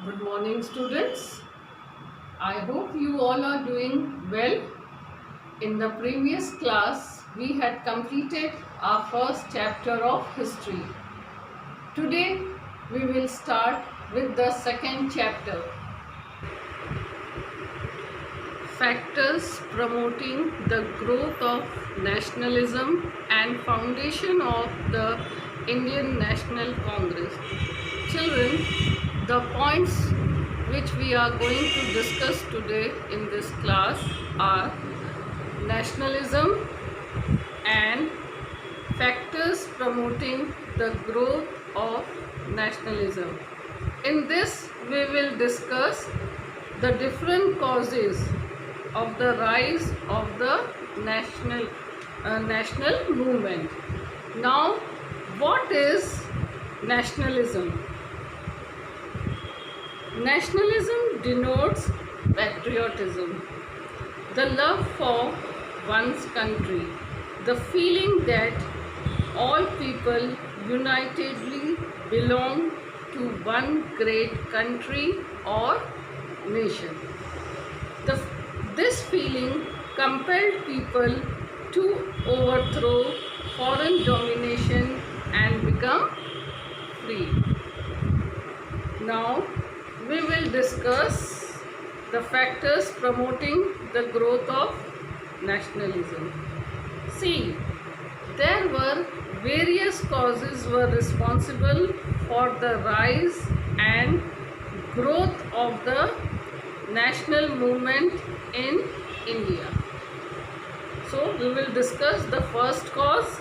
Good morning, students. I hope you all are doing well. In the previous class, we had completed our first chapter of history. Today, we will start with the second chapter. Factors promoting the growth of nationalism and foundation of the Indian National Congress. Children, the points which we are going to discuss today in this class are nationalism and factors promoting the growth of nationalism. In this, we will discuss the different causes of the rise of the national movement. Now, what is nationalism? Nationalism denotes patriotism, the love for one's country, the feeling that all people unitedly belong to one great country or nation. This feeling compelled people to overthrow foreign domination and become free. Now, we will discuss the factors promoting the growth of nationalism. See, there were various causes were responsible for the rise and growth of the national movement in India. So, we will discuss the first cause,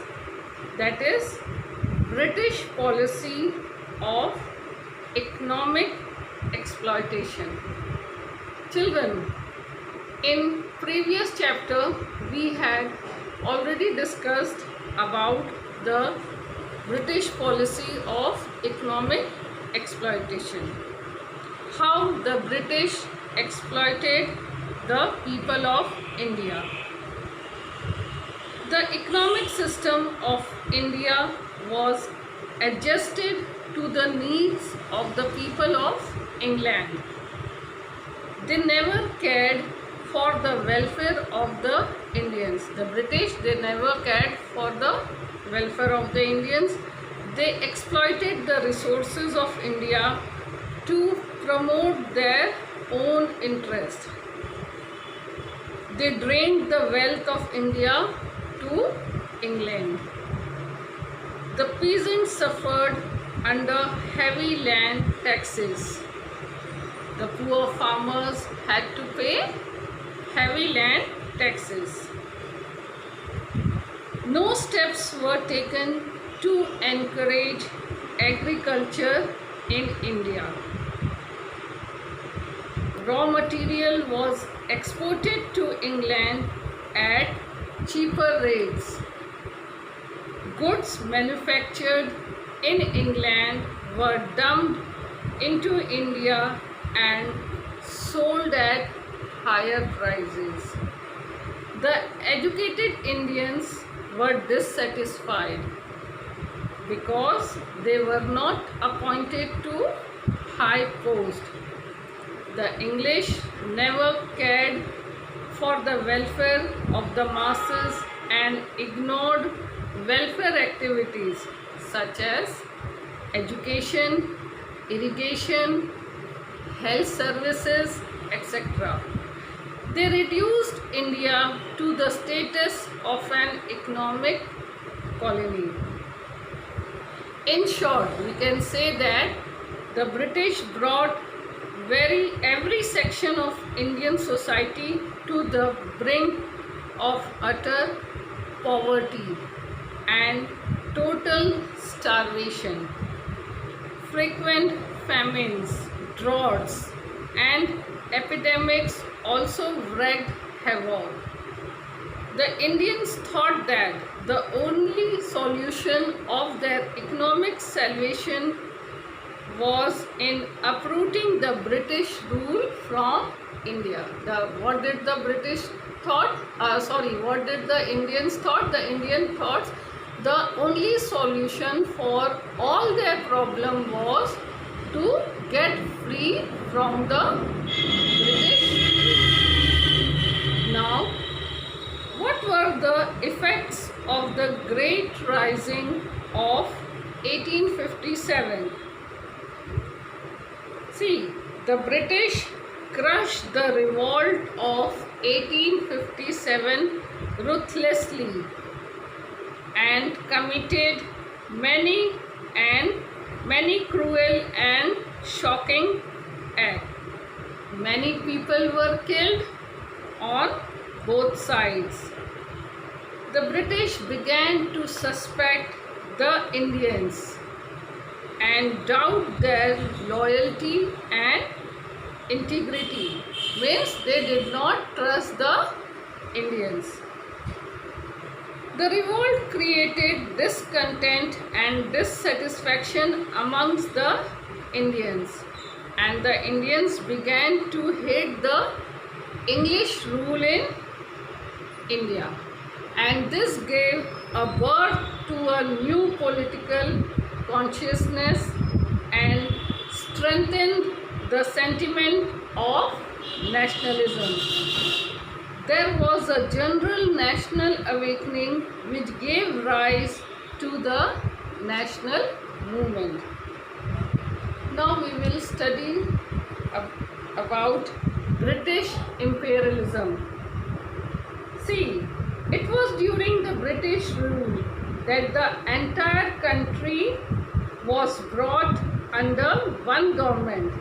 that is British policy of economic exploitation. Children, in previous chapter we had already discussed about the British policy of economic exploitation. How the British exploited the people of India. The economic system of India was adjusted to the needs of the people of England. They never cared for the welfare of the Indians. The British, they never cared for the welfare of the Indians. They exploited the resources of India to promote their own interest. They drained the wealth of India to England. The peasants suffered under heavy land taxes. The poor farmers had to pay heavy land taxes. No steps were taken to encourage agriculture in India. Raw material was exported to England at cheaper rates. Goods manufactured in England were dumped into India and sold at higher prices. The educated Indians were dissatisfied because they were not appointed to high post. The English never cared for the welfare of the masses and ignored welfare activities such as education, irrigation, health services, etc. They reduced India to the status of an economic colony. In short, we can say that the British brought every section of Indian society to the brink of utter poverty and total starvation. Frequent famines, droughts, and epidemics also wreaked havoc. The Indians thought that the only solution of their economic salvation was in uprooting the British rule from India. What did the British thought? What did the Indians thought? The Indian thought the only solution for all their problem was to get free from the British rule. Now, what were the effects of the Great Rising of 1857? See, the British crushed the revolt of 1857 ruthlessly and committed many cruel and shocking acts. Many people were killed on both sides. The British began to suspect the Indians and doubt their loyalty and integrity. Means they did not trust the Indians. The revolt created discontent and dissatisfaction amongst the Indians, and the Indians began to hate the English rule in India, and this gave a birth to a new political consciousness and strengthened the sentiment of nationalism. There was a general national awakening which gave rise to the national movement. Now we will study about British imperialism. See, it was during the British rule that the entire country was brought under one government,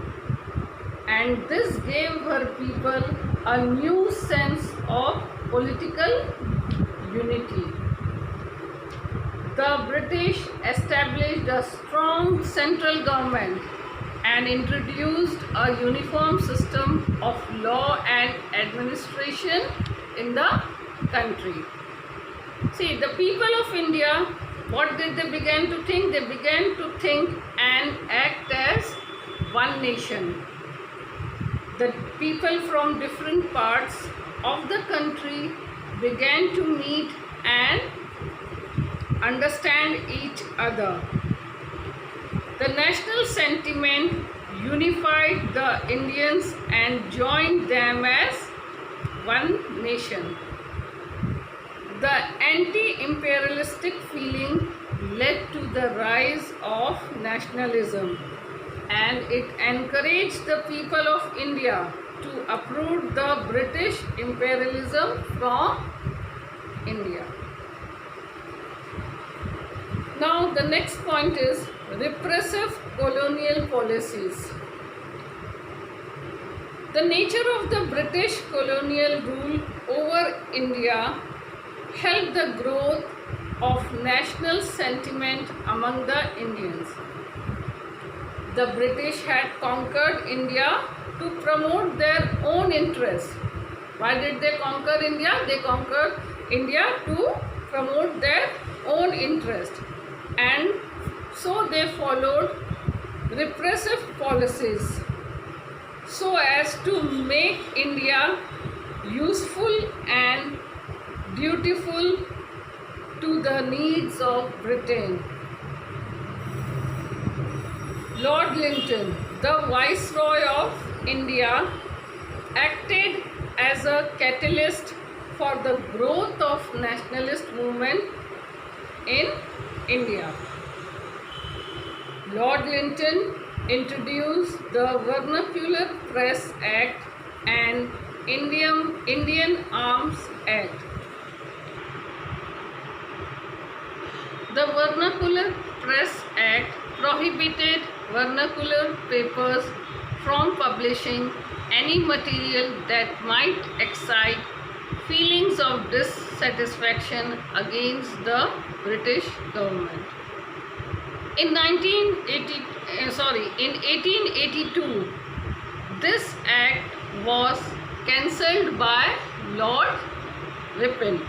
and this gave her people a new sense of political unity. The British established a strong central government and introduced a uniform system of law and administration in the country. See, the people of India, what did they begin to think? They began to think and act as one nation. The people from different parts of the country began to meet and understand each other. The national sentiment unified the Indians and joined them as one nation. The anti-imperialistic feeling led to the rise of nationalism, and it encouraged the people of India to uproot the British imperialism from India. Now the next point is repressive colonial policies. The nature of the British colonial rule over India helped the growth of national sentiment among the Indians. The British had conquered India to promote their own interests. Why did they conquer India? They conquered India to promote their own interest, and so they followed repressive policies so as to make India useful and dutiful to the needs of Britain. Lord Lytton, the Viceroy of India, acted as a catalyst for the growth of nationalist movement in India. Lord Lytton introduced the Vernacular Press Act and Indian Arms Act. The Vernacular Press Act prohibited vernacular papers from publishing any material that might excite feelings of dissatisfaction against the British government. In 1882, this act was cancelled by Lord Ripon.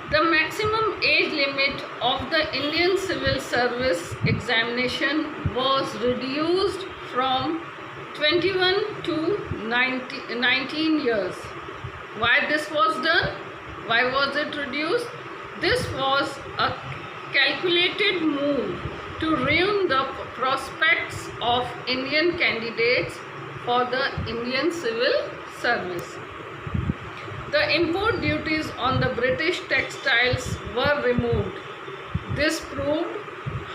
The maximum age limit of the Indian Civil Service examination was reduced from 21 to 19 years. Why this was done? Why was it reduced? This was a calculated move to ruin the prospects of Indian candidates for the Indian civil service. The import duties on the British textiles were removed. This proved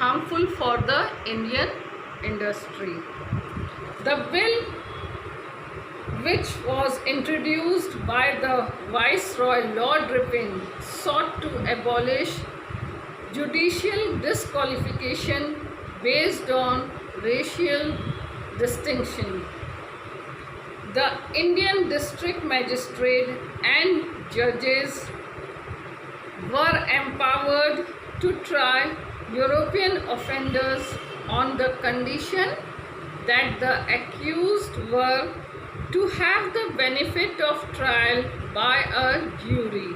harmful for the Indian industry. The bill, which was introduced by the Viceroy Lord Ripon, sought to abolish judicial disqualification based on racial distinction. The Indian district magistrate and judges were empowered to try European offenders on the condition that the accused were to have the benefit of trial by a jury,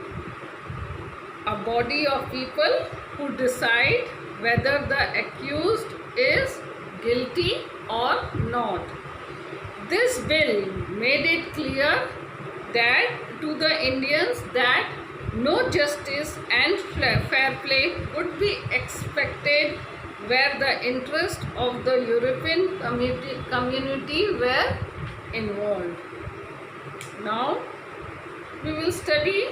a body of people who decide whether the accused is guilty or not. This bill made it clear that to the Indians that no justice and fair play could be expected where the interests of the European community were involved. Now we will study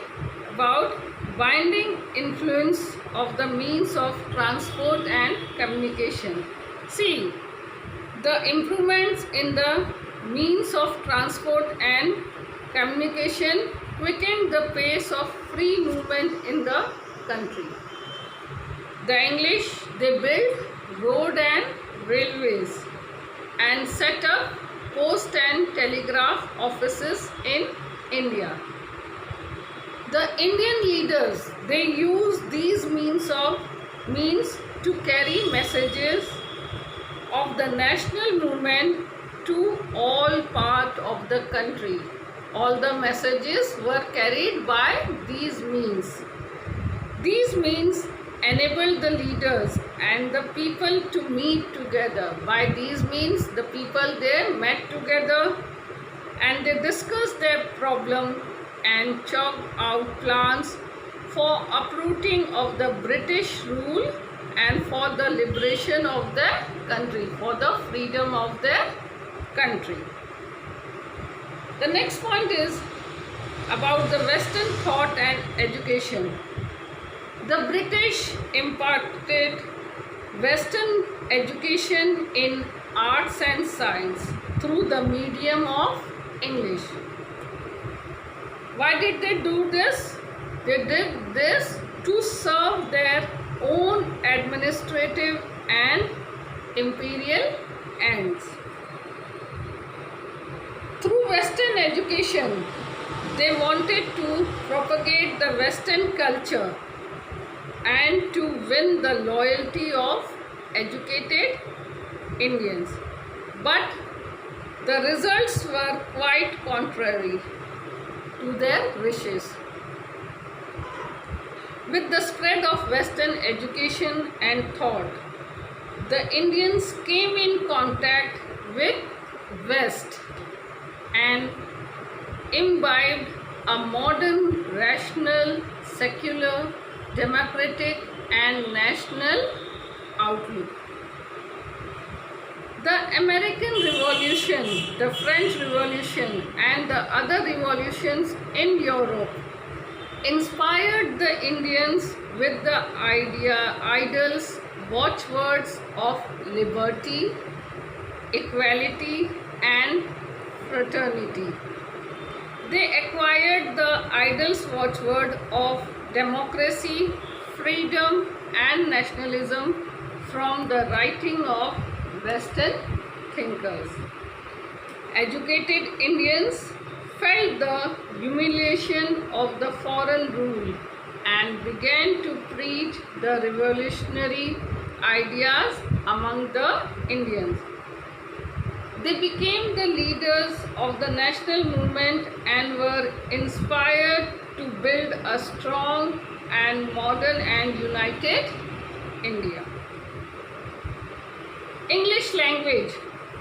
about binding influence of the means of transport and communication. See, the improvements in the means of transport and communication quickened the pace of free movement in the country. The English, they built road and railways and set up post and telegraph offices in India. The Indian leaders, they used these means to carry messages of the national movement to all part of the country. All the messages were carried by these means. These means enabled the leaders and the people to meet together. By these means, the people there met together and they discussed their problem and chalked out plans for uprooting of the British rule and for the liberation of the country, for the freedom of the country. The next point is about the Western thought and education. The British imparted Western education in arts and science through the medium of English. Why did they do this? They did this to serve their own administrative and imperial ends. Through Western education, they wanted to propagate the Western culture and to win the loyalty of educated Indians. But the results were quite contrary to their wishes. With the spread of Western education and thought, the Indians came in contact with West and imbibed a modern, rational, secular, democratic and national outlook. The American Revolution, the French Revolution and the other revolutions in Europe inspired the Indians with the ideals, watchwords of liberty, equality and fraternity. They acquired the ideals watchword of democracy, freedom and nationalism from the writing of Western thinkers. Educated Indians felt the humiliation of the foreign rule and began to preach the revolutionary ideas among the Indians. They became the leaders of the national movement and were inspired to build a strong and modern and united India. English language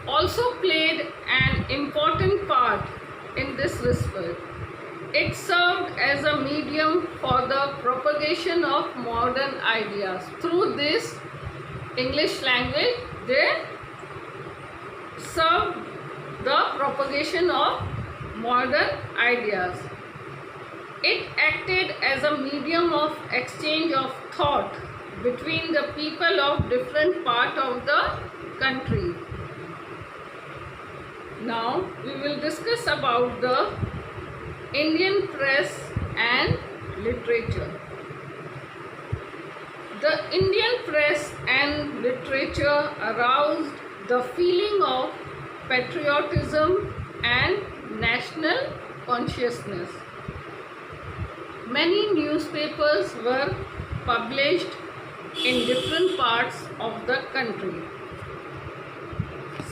also played an important part in this respect. It served as a medium for the propagation of modern ideas. Through this English language, they served the propagation of modern ideas. It acted as a medium of exchange of thought between the people of different parts of the country. Now we will discuss about the Indian press and literature. The Indian press and literature aroused the feeling of patriotism and national consciousness. Many newspapers were published in different parts of the country,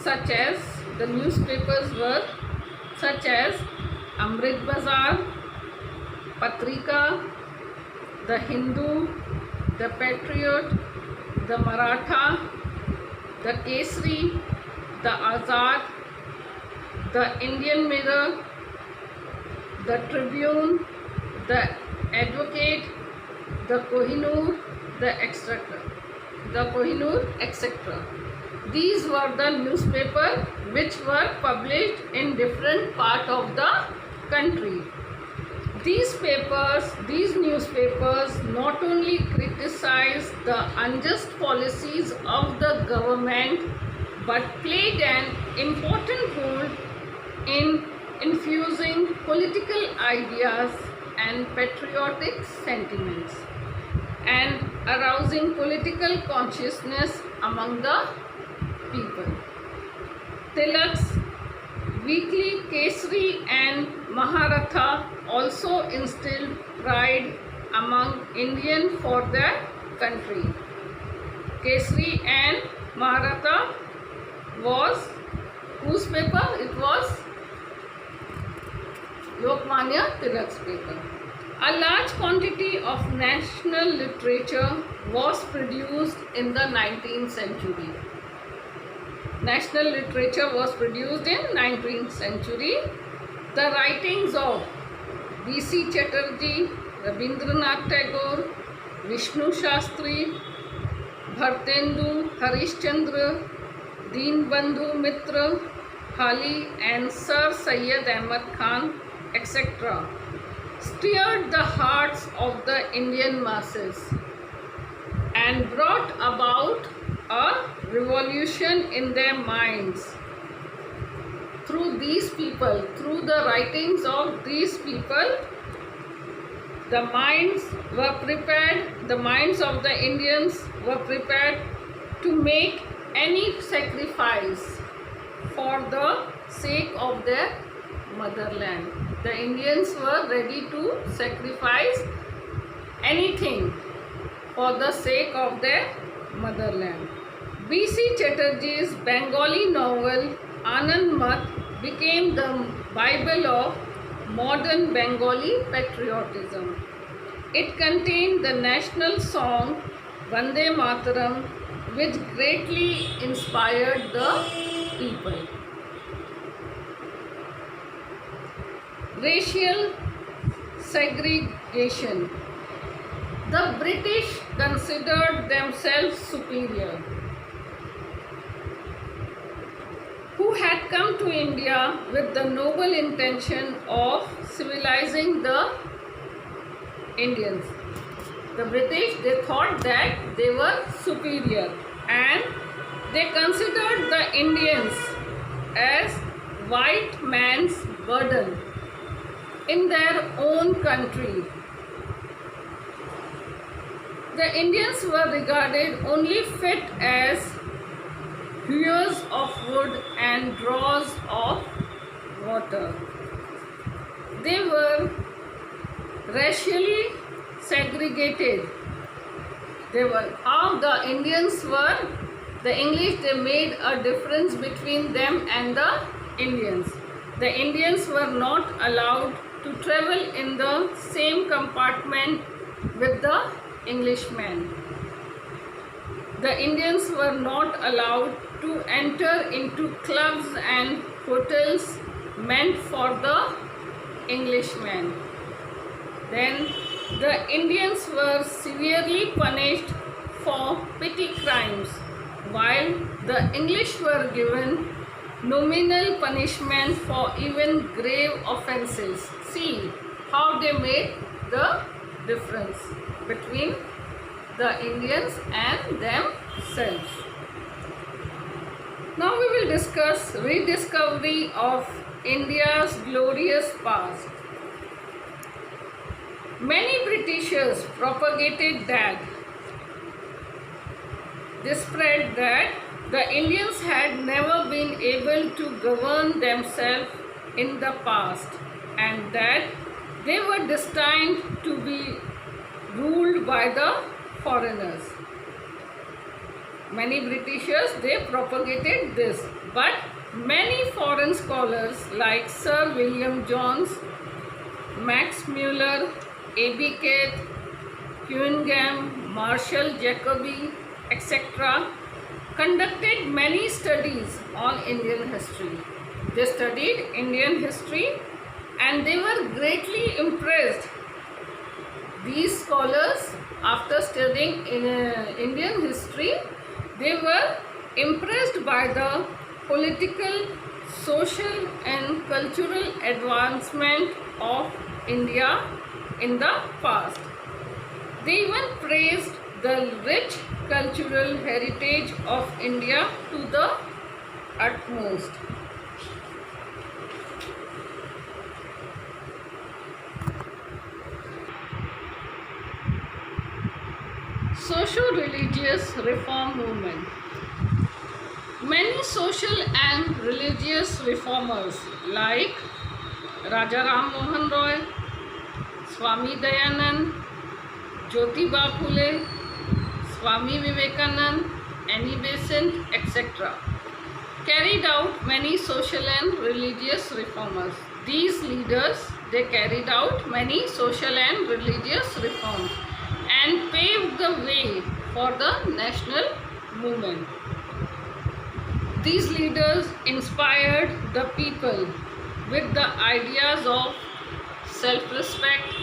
such as the newspapers were such as Amrit Bazar, Patrika, the Hindu, the Patriot, the Maratha, the Kesari, the Azad, the Indian Mirror, the Tribune, the Advocate, the Kohinoor, etc. These were the newspapers which were published in different parts of the country. These newspapers not only criticized the unjust policies of the government but played an important role in infusing political ideas and patriotic sentiments and arousing political consciousness among the people. Tilak's weekly Kesari and Maharatha also instilled pride among Indians for their country. Kesari and Maharatha was whose paper? It was Lokmanya Tilak's paper. A large quantity of national literature was produced in the 19th century. National literature was produced in 19th century. The writings of B.C. Chatterjee, Rabindranath Tagore, Vishnu Shastri, Bhartendu Harishchandra, Deenbandhu Mitra, Hali and Sir Syed Ahmad Khan, etc. stirred the hearts of the Indian masses and brought about a revolution in their minds. Through these people, through the writings of these people, the minds of the Indians were prepared to make any sacrifice for the sake of their motherland. The Indians were ready to sacrifice anything for the sake of their motherland. B.C. Chatterjee's Bengali novel Anand Mat became the Bible of modern Bengali patriotism. It contained the national song Vande Mataram, which greatly inspired the people. Racial segregation. The British considered themselves superior, who had come to India with the noble intention of civilizing the Indians. The British, they thought that they were superior and they considered the Indians as white man's burden in their own country. The Indians were regarded only fit as hewers of wood and drawers of water. They were racially segregated. How the Indians were, the English, they made a difference between them and the Indians. The Indians were not allowed to travel in the same compartment with the Englishmen. The Indians were not allowed to enter into clubs and hotels meant for the Englishmen. Then the Indians were severely punished for petty crimes, while the English were given nominal punishment for even grave offences. See how they made the difference between the Indians and themselves. Now we will discuss rediscovery of India's glorious past. Many Britishers propagated that they spread that the Indians had never been able to govern themselves in the past and that they were destined to be ruled by the foreigners. Many Britishers, they propagated this, but many foreign scholars like Sir William Jones, Max Muller, A.B. Keith, Cunningham, Marshall Jacobi, etc. conducted many studies on Indian history. They studied Indian history and they were greatly impressed. These scholars, after studying Indian history, they were impressed by the political, social and cultural advancement of India in the past. They even praised the rich cultural heritage of India to the utmost. Socio-religious reform movement. Many social and religious reformers like Raja Ram Mohan Roy, Swami Dayanand, Jyotiba Phule, Swami Vivekanand, Annie Besant, etc. carried out many social and religious reformers. These leaders, they carried out many social and religious reforms and paved the way for the national movement. These leaders inspired the people with the ideas of self-respect,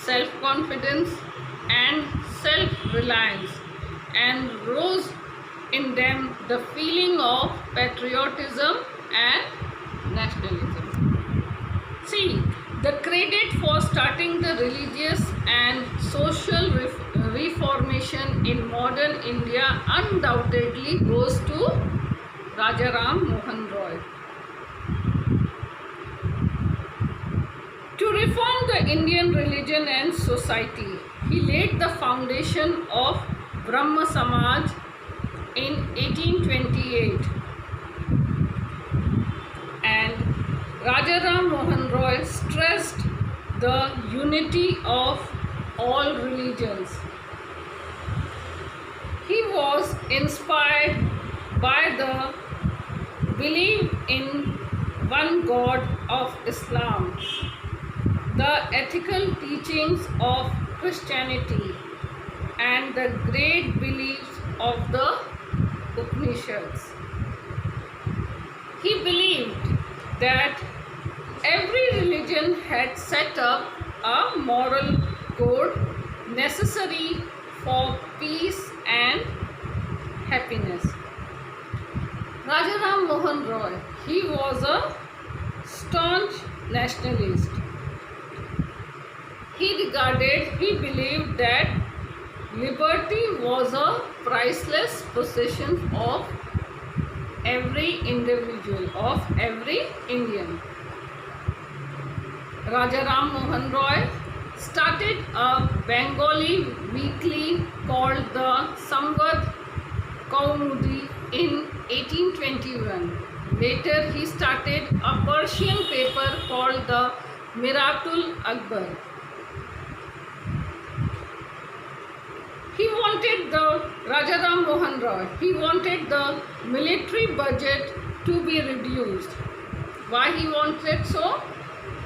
self-confidence and self-reliance and rose in them the feeling of patriotism and nationalism. See, the credit for starting the religious and social reformation in modern India undoubtedly goes to Raja Ram Mohan Roy. To reform the Indian religion and society, he laid the foundation of Brahma Samaj in 1828. And Raja Ram Mohan Roy stressed the unity of all religions. He was inspired by the belief in one God of Islam, the ethical teachings of Christianity, and the great beliefs of the Upanishads. He believed that every religion had set up a moral code necessary for peace and happiness. Raja Ram Mohan Roy, he was a staunch nationalist. He believed that liberty was a priceless possession of every individual, of every Indian. Raja Ram Mohan Roy started a Bengali weekly called the Samvad Kaumudi in 1821. Later he started a Persian paper called the Miratul Akbar. Raja Ram Mohan Roy, he wanted the military budget to be reduced. Why he wanted so?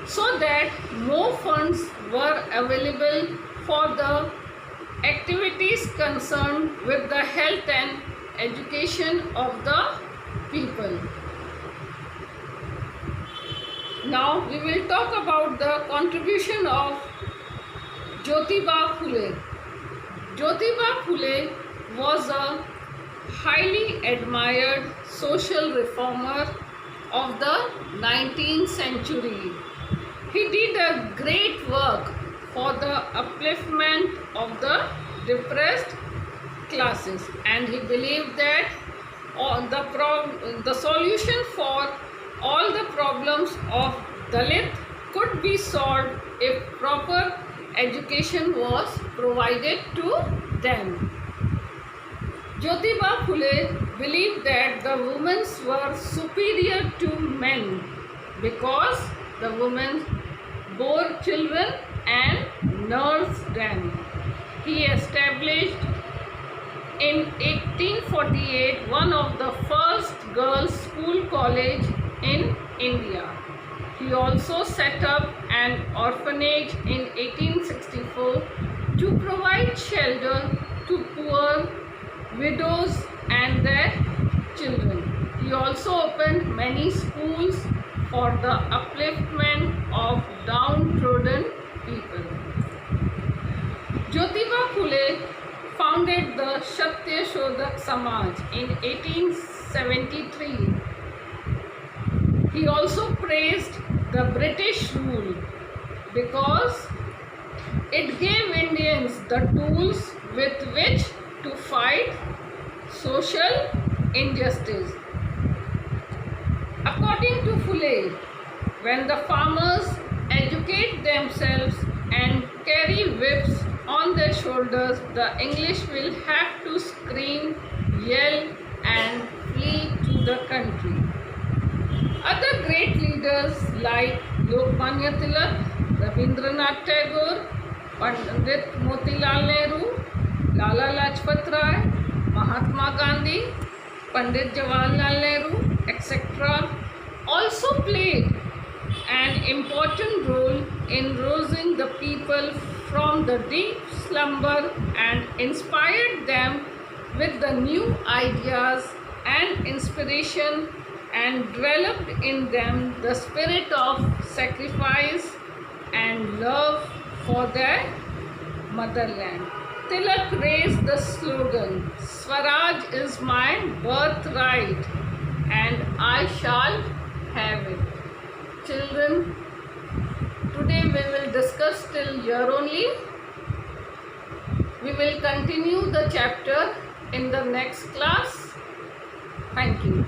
So that more funds were available for the activities concerned with the health and education of the people. Now we will talk about the contribution of Jyotiba Phule. Jyotiba Phule was a highly admired social reformer of the 19th century. He did a great work for the upliftment of the depressed classes, and he believed that the solution for all the problems of Dalit could be solved if proper education was provided to them. Jyotiba Phule believed that the women were superior to men because the women bore children and nursed them. He established in 1848 one of the first girls' school college in India. He also set up an orphanage in 1864 to provide shelter to poor widows and their children. He also opened many schools for the upliftment of downtrodden people. Jyotiba Phule founded the Satya Shodhak Samaj in 1873. He also praised the British rule because it gave Indians the tools with which to fight social injustice. According to Phule, when the farmers educate themselves and carry whips on their shoulders, the English will have to scream, yell, and flee to the country. Other great leaders like Lokmanya Tilak, Rabindranath Tagore, Pandit Motilal Nehru, Lala Lajpat Rai, Mahatma Gandhi, Pandit Jawaharlal Nehru, etc. also played an important role in rousing the people from the deep slumber and inspired them with the new ideas and inspiration, and developed in them the spirit of sacrifice and love for their motherland. Tilak raised the slogan, Swaraj is my birthright and I shall have it. Children, today we will discuss till here only. We will continue the chapter in the next class. Thank you.